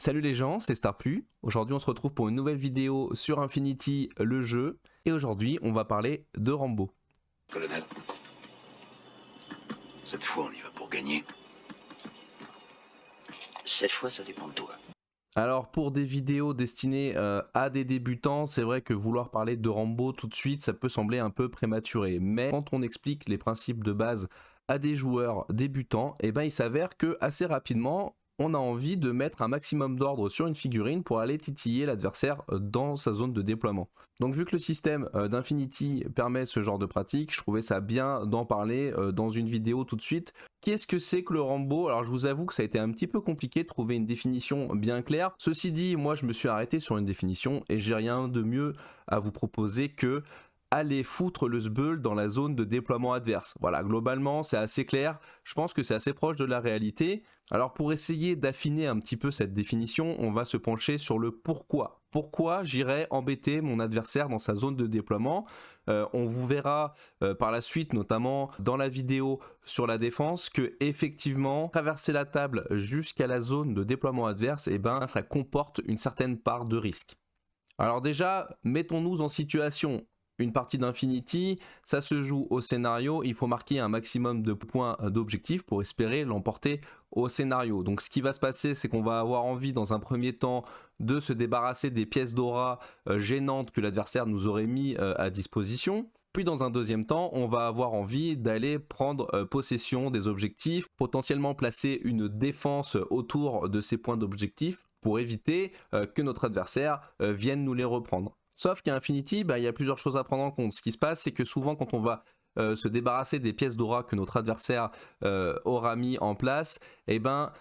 Salut les gens, c'est Starplu. Aujourd'hui on se retrouve pour une nouvelle vidéo sur Infinity, le jeu. Et aujourd'hui on va parler de Rambo. Colonel, cette fois on y va pour gagner. Cette fois, ça dépend de toi. Alors pour des vidéos destinées à des débutants, c'est vrai que vouloir parler de Rambo tout de suite, ça peut sembler un peu prématuré. Mais quand on explique les principes de base à des joueurs débutants, il s'avère que assez rapidement, on a envie de mettre un maximum d'ordre sur une figurine pour aller titiller l'adversaire dans sa zone de déploiement. Donc vu que le système d'Infinity permet ce genre de pratique, je trouvais ça bien d'en parler dans une vidéo tout de suite. Qu'est-ce que c'est que le Rambo? Alors je vous avoue que ça a été un petit peu compliqué de trouver une définition bien claire. Ceci dit, moi je me suis arrêté sur une définition et j'ai rien de mieux à vous proposer que aller foutre le sbeul dans la zone de déploiement adverse. Voilà, globalement c'est assez clair, je pense que c'est assez proche de la réalité. Alors pour essayer d'affiner un petit peu cette définition, on va se pencher sur le pourquoi. Pourquoi j'irais embêter mon adversaire dans sa zone de déploiement? On vous verra par la suite, notamment dans la vidéo sur la défense, que effectivement traverser la table jusqu'à la zone de déploiement adverse, ça comporte une certaine part de risque. Alors déjà, mettons-nous en situation. Une partie d'Infinity, ça se joue au scénario, il faut marquer un maximum de points d'objectif pour espérer l'emporter au scénario. Donc ce qui va se passer, c'est qu'on va avoir envie dans un premier temps de se débarrasser des pièces d'aura gênantes que l'adversaire nous aurait mis à disposition. Puis dans un deuxième temps, on va avoir envie d'aller prendre possession des objectifs, potentiellement placer une défense autour de ces points d'objectif pour éviter que notre adversaire vienne nous les reprendre. Sauf qu'à Infinity, il y a plusieurs choses à prendre en compte. Ce qui se passe, c'est que souvent quand on va se débarrasser des pièces d'aura que notre adversaire aura mis en place,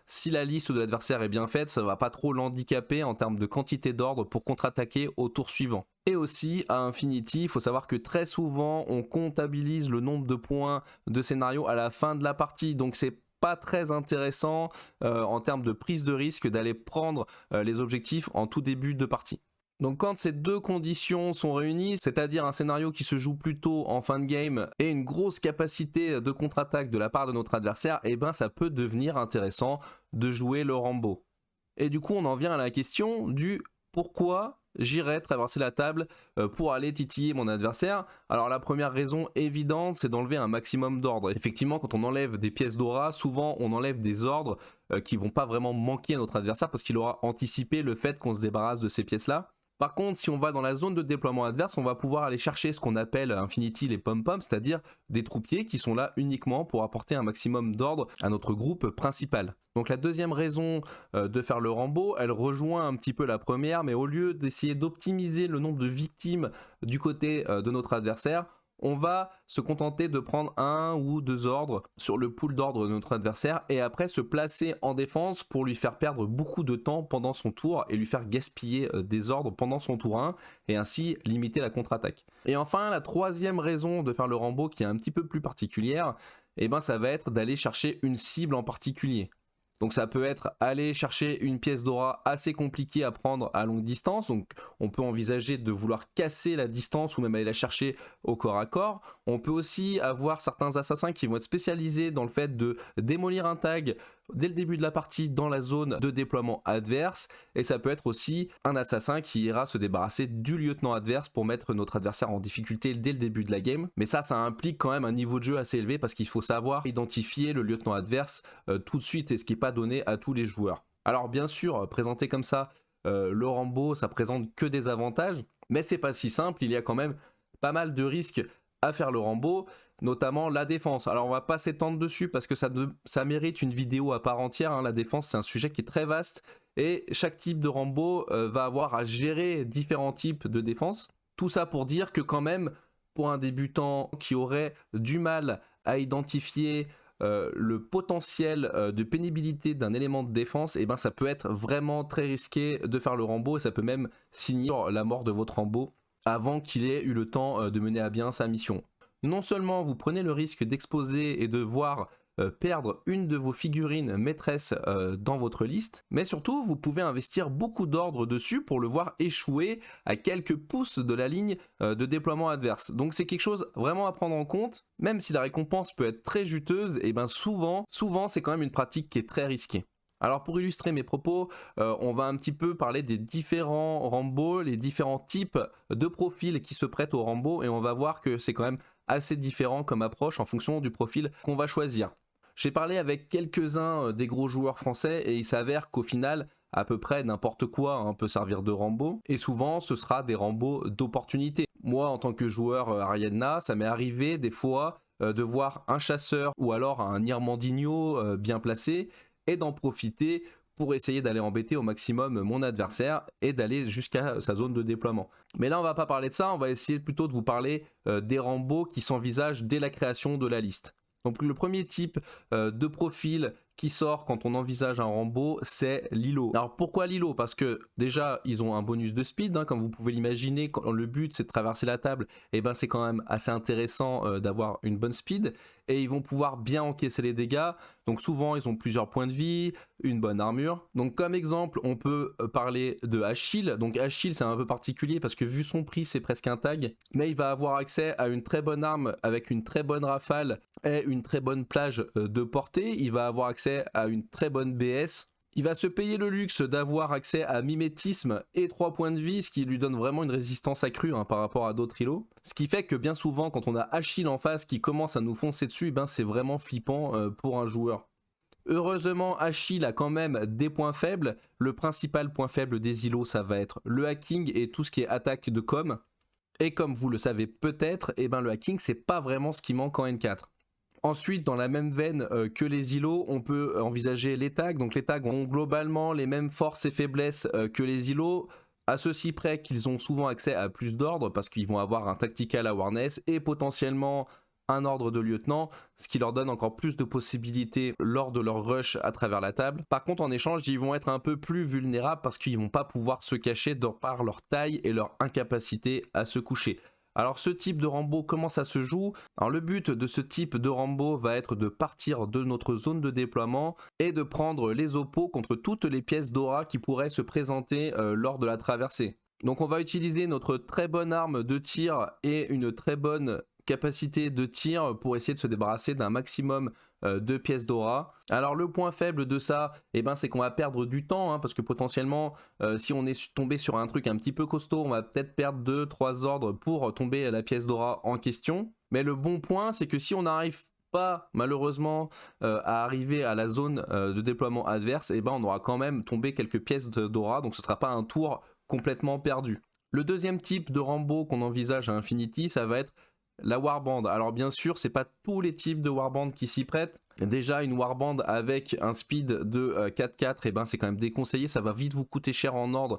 si la liste de l'adversaire est bien faite, ça ne va pas trop l'handicaper en termes de quantité d'ordre pour contre-attaquer au tour suivant. Et aussi à Infinity, il faut savoir que très souvent on comptabilise le nombre de points de scénario à la fin de la partie, donc c'est pas très intéressant en termes de prise de risque d'aller prendre les objectifs en tout début de partie. Donc quand ces deux conditions sont réunies, c'est-à-dire un scénario qui se joue plutôt en fin de game et une grosse capacité de contre-attaque de la part de notre adversaire, ça peut devenir intéressant de jouer le Rambo. Et du coup on en vient à la question du pourquoi j'irais traverser la table pour aller titiller mon adversaire. Alors la première raison évidente, c'est d'enlever un maximum d'ordre. Effectivement, quand on enlève des pièces d'aura, souvent on enlève des ordres qui vont pas vraiment manquer à notre adversaire parce qu'il aura anticipé le fait qu'on se débarrasse de ces pièces-là. Par contre, si on va dans la zone de déploiement adverse, on va pouvoir aller chercher ce qu'on appelle Infinity les pom-poms, c'est-à-dire des troupiers qui sont là uniquement pour apporter un maximum d'ordre à notre groupe principal. Donc la deuxième raison de faire le Rambo, elle rejoint un petit peu la première, mais au lieu d'essayer d'optimiser le nombre de victimes du côté de notre adversaire, on va se contenter de prendre un ou deux ordres sur le pool d'ordre de notre adversaire et après se placer en défense pour lui faire perdre beaucoup de temps pendant son tour et lui faire gaspiller des ordres pendant son tour 1 et ainsi limiter la contre-attaque. Et enfin, la troisième raison de faire le Rambo qui est un petit peu plus particulière, ça va être d'aller chercher une cible en particulier. Donc ça peut être aller chercher une pièce d'aura assez compliquée à prendre à longue distance, donc on peut envisager de vouloir casser la distance ou même aller la chercher au corps à corps. On peut aussi avoir certains assassins qui vont être spécialisés dans le fait de démolir un tag dès le début de la partie dans la zone de déploiement adverse, et ça peut être aussi un assassin qui ira se débarrasser du lieutenant adverse pour mettre notre adversaire en difficulté dès le début de la game. Mais ça implique quand même un niveau de jeu assez élevé parce qu'il faut savoir identifier le lieutenant adverse tout de suite, et ce qui n'est pas donné à tous les joueurs. Alors bien sûr, présenté comme ça, le Rambo, ça présente que des avantages, mais c'est pas si simple, il y a quand même pas mal de risques à faire le Rambo, notamment la défense. Alors on va pas s'étendre dessus parce que ça mérite une vidéo à part entière, La défense, c'est un sujet qui est très vaste et chaque type de Rambo va avoir à gérer différents types de défense. Tout ça pour dire que quand même, pour un débutant qui aurait du mal à identifier le potentiel de pénibilité d'un élément de défense, ça peut être vraiment très risqué de faire le Rambo et ça peut même signer la mort de votre Rambo avant qu'il ait eu le temps de mener à bien sa mission. Non seulement vous prenez le risque d'exposer et de voir perdre une de vos figurines maîtresses dans votre liste, mais surtout vous pouvez investir beaucoup d'ordre dessus pour le voir échouer à quelques pouces de la ligne de déploiement adverse. Donc c'est quelque chose vraiment à prendre en compte, même si la récompense peut être très juteuse, souvent c'est quand même une pratique qui est très risquée. Alors pour illustrer mes propos, on va un petit peu parler des différents Rambo, les différents types de profils qui se prêtent au Rambo, et on va voir que c'est quand même assez différent comme approche en fonction du profil qu'on va choisir. J'ai parlé avec quelques-uns des gros joueurs français et il s'avère qu'au final, à peu près n'importe quoi hein, peut servir de Rambo, et souvent ce sera des Rambo d'opportunité. Moi en tant que joueur Ariadna, ça m'est arrivé des fois de voir un chasseur ou alors un Irmandinho bien placé, et d'en profiter pour essayer d'aller embêter au maximum mon adversaire et d'aller jusqu'à sa zone de déploiement. Mais là on va pas parler de ça, on va essayer plutôt de vous parler des Rambo qui s'envisagent dès la création de la liste. Donc le premier type de profil qui sort quand on envisage un Rambo, c'est l'îlot. Alors pourquoi l'îlot? Parce que déjà ils ont un bonus de speed, hein, comme vous pouvez l'imaginer, quand le but c'est de traverser la table, et ben c'est quand même assez intéressant d'avoir une bonne speed, et ils vont pouvoir bien encaisser les dégâts, donc souvent ils ont plusieurs points de vie, une bonne armure. Donc comme exemple on peut parler de Achille. Donc Achille c'est un peu particulier parce que vu son prix c'est presque un tag, mais il va avoir accès à une très bonne arme avec une très bonne rafale et une très bonne plage de portée. Il va avoir accès à une très bonne BS. Il va se payer le luxe d'avoir accès à mimétisme et 3 points de vie, ce qui lui donne vraiment une résistance accrue hein, par rapport à d'autres îlots. Ce qui fait que bien souvent quand on a Achille en face qui commence à nous foncer dessus, ben c'est vraiment flippant pour un joueur. Heureusement, Achille a quand même des points faibles. Le principal point faible des îlots, ça va être le hacking et tout ce qui est attaque de com. Et comme vous le savez peut-être, eh ben le hacking c'est pas vraiment ce qui manque en N4. Ensuite, dans la même veine que les îlots, on peut envisager les tags. Donc les tags ont globalement les mêmes forces et faiblesses que les îlots, à ceci près qu'ils ont souvent accès à plus d'ordres parce qu'ils vont avoir un tactical awareness et potentiellement un ordre de lieutenant, ce qui leur donne encore plus de possibilités lors de leur rush à travers la table. Par contre, en échange, ils vont être un peu plus vulnérables parce qu'ils vont pas pouvoir se cacher de par leur taille et leur incapacité à se coucher. Alors ce type de Rambo, comment ça se joue? Alors le but de ce type de Rambo va être de partir de notre zone de déploiement et de prendre les oppos contre toutes les pièces d'aura qui pourraient se présenter lors de la traversée. Donc on va utiliser notre très bonne arme de tir et une très bonne capacité de tir pour essayer de se débarrasser d'un maximum de pièces d'aura. Alors le point faible de ça, eh ben, c'est qu'on va perdre du temps hein, parce que potentiellement si on est tombé sur un truc un petit peu costaud, on va peut-être perdre 2-3 ordres pour tomber la pièce d'aura en question. Mais le bon point c'est que si on n'arrive pas malheureusement à arriver à la zone de déploiement adverse, eh ben, on aura quand même tombé quelques pièces d'aura, donc ce ne sera pas un tour complètement perdu. Le deuxième type de Rambo qu'on envisage à Infinity, ça va être la warband. Alors bien sûr, c'est pas tous les types de warband qui s'y prêtent. Déjà une warband avec un speed de 4-4, et ben c'est quand même déconseillé, ça va vite vous coûter cher en ordre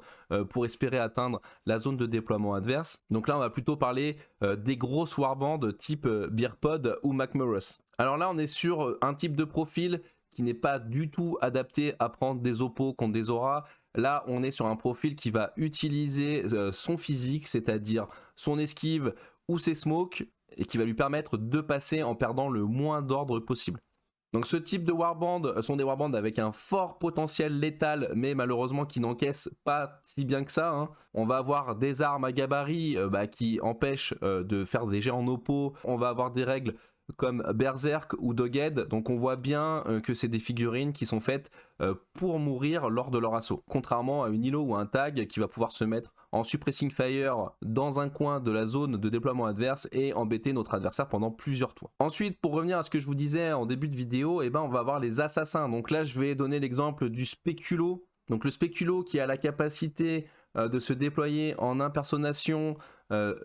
pour espérer atteindre la zone de déploiement adverse. Donc là on va plutôt parler des grosses warbands type Beerpod ou McMurus. Alors là on est sur un type de profil qui n'est pas du tout adapté à prendre des oppos contre des auras. Là on est sur un profil qui va utiliser son physique, c'est-à-dire son esquive ou ses smokes, et qui va lui permettre de passer en perdant le moins d'ordre possible. Donc ce type de warband sont des warbands avec un fort potentiel létal, mais malheureusement qui n'encaissent pas si bien que ça. Hein. On va avoir des armes à gabarit qui empêchent de faire des jets en oppo. On va avoir des règles comme Berserk ou Dogged, donc on voit bien que c'est des figurines qui sont faites pour mourir lors de leur assaut. Contrairement à une îlot ou un tag qui va pouvoir se mettre en suppressing fire dans un coin de la zone de déploiement adverse et embêter notre adversaire pendant plusieurs tours. Ensuite, pour revenir à ce que je vous disais en début de vidéo, eh ben, on va avoir les assassins. Donc là, je vais donner l'exemple du spéculo. Donc le spéculo qui a la capacité de se déployer en impersonnation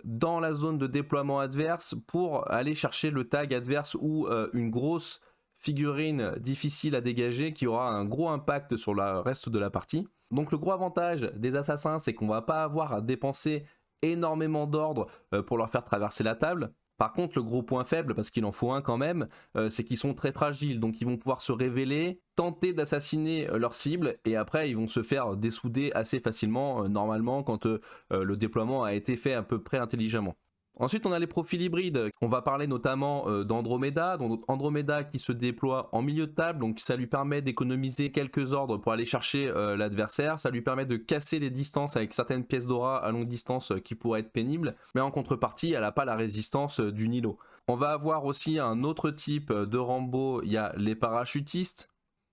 dans la zone de déploiement adverse pour aller chercher le tag adverse ou une grosse figurine difficile à dégager qui aura un gros impact sur le reste de la partie. Donc le gros avantage des assassins, c'est qu'on va pas avoir à dépenser énormément d'ordre pour leur faire traverser la table. Par contre, le gros point faible, parce qu'il en faut un quand même, c'est qu'ils sont très fragiles, donc ils vont pouvoir se révéler, tenter d'assassiner leur cible, et après ils vont se faire dessouder assez facilement, normalement, quand le déploiement a été fait à peu près intelligemment. Ensuite, on a les profils hybrides. On va parler notamment d'Andromeda. Donc Andromeda qui se déploie en milieu de table, donc ça lui permet d'économiser quelques ordres pour aller chercher l'adversaire. Ça lui permet de casser les distances avec certaines pièces d'aura à longue distance qui pourraient être pénibles. Mais en contrepartie, elle n'a pas la résistance du Nilo. On va avoir aussi un autre type de Rambo. Il y a les parachutistes.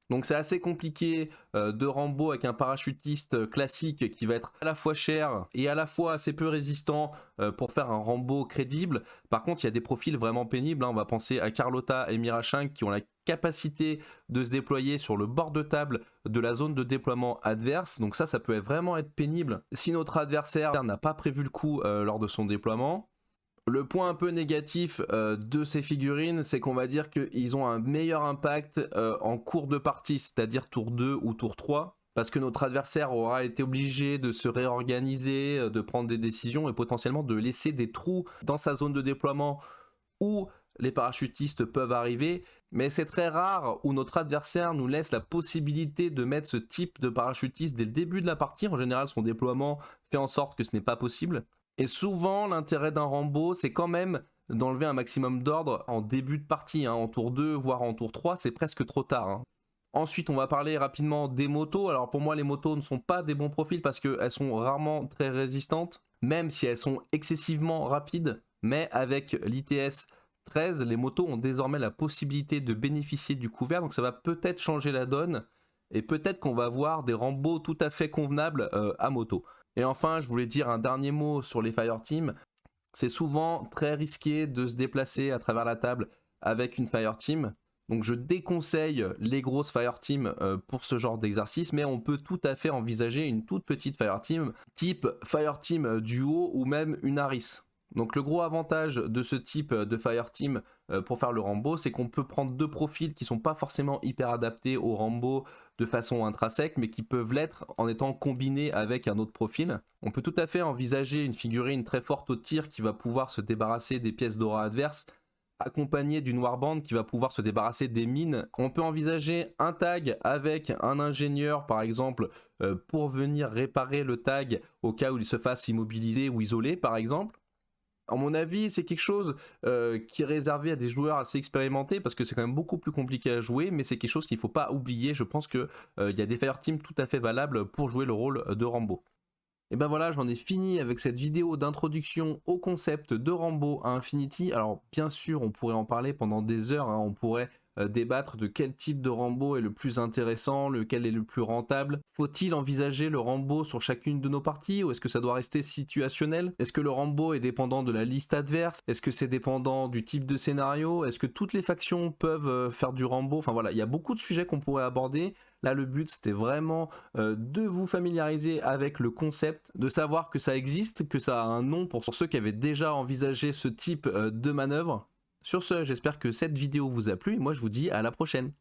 Donc c'est assez compliqué de Rambo avec un parachutiste classique qui va être à la fois cher et à la fois assez peu résistant pour faire un Rambo crédible. Par contre, il y a des profils vraiment pénibles, hein. On va penser à Carlotta et Mirachink qui ont la capacité de se déployer sur le bord de table de la zone de déploiement adverse. Donc ça peut vraiment être pénible si notre adversaire n'a pas prévu le coup lors de son déploiement. Le point un peu négatif de ces figurines, c'est qu'on va dire qu'ils ont un meilleur impact en cours de partie, c'est-à-dire tour 2 ou tour 3, parce que notre adversaire aura été obligé de se réorganiser, de prendre des décisions et potentiellement de laisser des trous dans sa zone de déploiement où les parachutistes peuvent arriver, mais c'est très rare où notre adversaire nous laisse la possibilité de mettre ce type de parachutiste dès le début de la partie. En général, son déploiement fait en sorte que ce n'est pas possible. Et souvent, l'intérêt d'un Rambo, c'est quand même d'enlever un maximum d'ordre en début de partie, hein, en tour 2, voire en tour 3, c'est presque trop tard. Hein. Ensuite, on va parler rapidement des motos. Alors pour moi, les motos ne sont pas des bons profils parce qu'elles sont rarement très résistantes, même si elles sont excessivement rapides. Mais avec l'ITS 13, les motos ont désormais la possibilité de bénéficier du couvert, donc ça va peut-être changer la donne, et peut-être qu'on va avoir des Rambo tout à fait convenables à moto. Et enfin, je voulais dire un dernier mot sur les Fireteam. C'est souvent très risqué de se déplacer à travers la table avec une Fireteam. Donc je déconseille les grosses Fireteam pour ce genre d'exercice, mais on peut tout à fait envisager une toute petite Fireteam, type Fireteam Duo ou même une Harris. Donc le gros avantage de ce type de Fireteam pour faire le Rambo, c'est qu'on peut prendre deux profils qui sont pas forcément hyper adaptés au Rambo de façon intrinsèque, mais qui peuvent l'être en étant combinés avec un autre profil. On peut tout à fait envisager une figurine très forte au tir qui va pouvoir se débarrasser des pièces d'aura adverses, accompagnée d'une warband qui va pouvoir se débarrasser des mines. On peut envisager un tag avec un ingénieur par exemple pour venir réparer le tag au cas où il se fasse immobiliser ou isoler par exemple. À mon avis, c'est quelque chose qui est réservé à des joueurs assez expérimentés parce que c'est quand même beaucoup plus compliqué à jouer, mais c'est quelque chose qu'il ne faut pas oublier. Je pense qu'il y a des Fireteam tout à fait valables pour jouer le rôle de Rambo. Et ben voilà, j'en ai fini avec cette vidéo d'introduction au concept de Rambo à Infinity. Alors bien sûr, on pourrait en parler pendant des heures, hein. On pourrait débattre de quel type de Rambo est le plus intéressant, lequel est le plus rentable. Faut-il envisager le Rambo sur chacune de nos parties ou est-ce que ça doit rester situationnel? Est-ce que le Rambo est dépendant de la liste adverse? Est-ce que c'est dépendant du type de scénario? Est-ce que toutes les factions peuvent faire du Rambo? Enfin voilà, il y a beaucoup de sujets qu'on pourrait aborder. Là, le but, c'était vraiment de vous familiariser avec le concept, de savoir que ça existe, que ça a un nom pour ceux qui avaient déjà envisagé ce type de manœuvre. Sur ce, j'espère que cette vidéo vous a plu et moi je vous dis à la prochaine.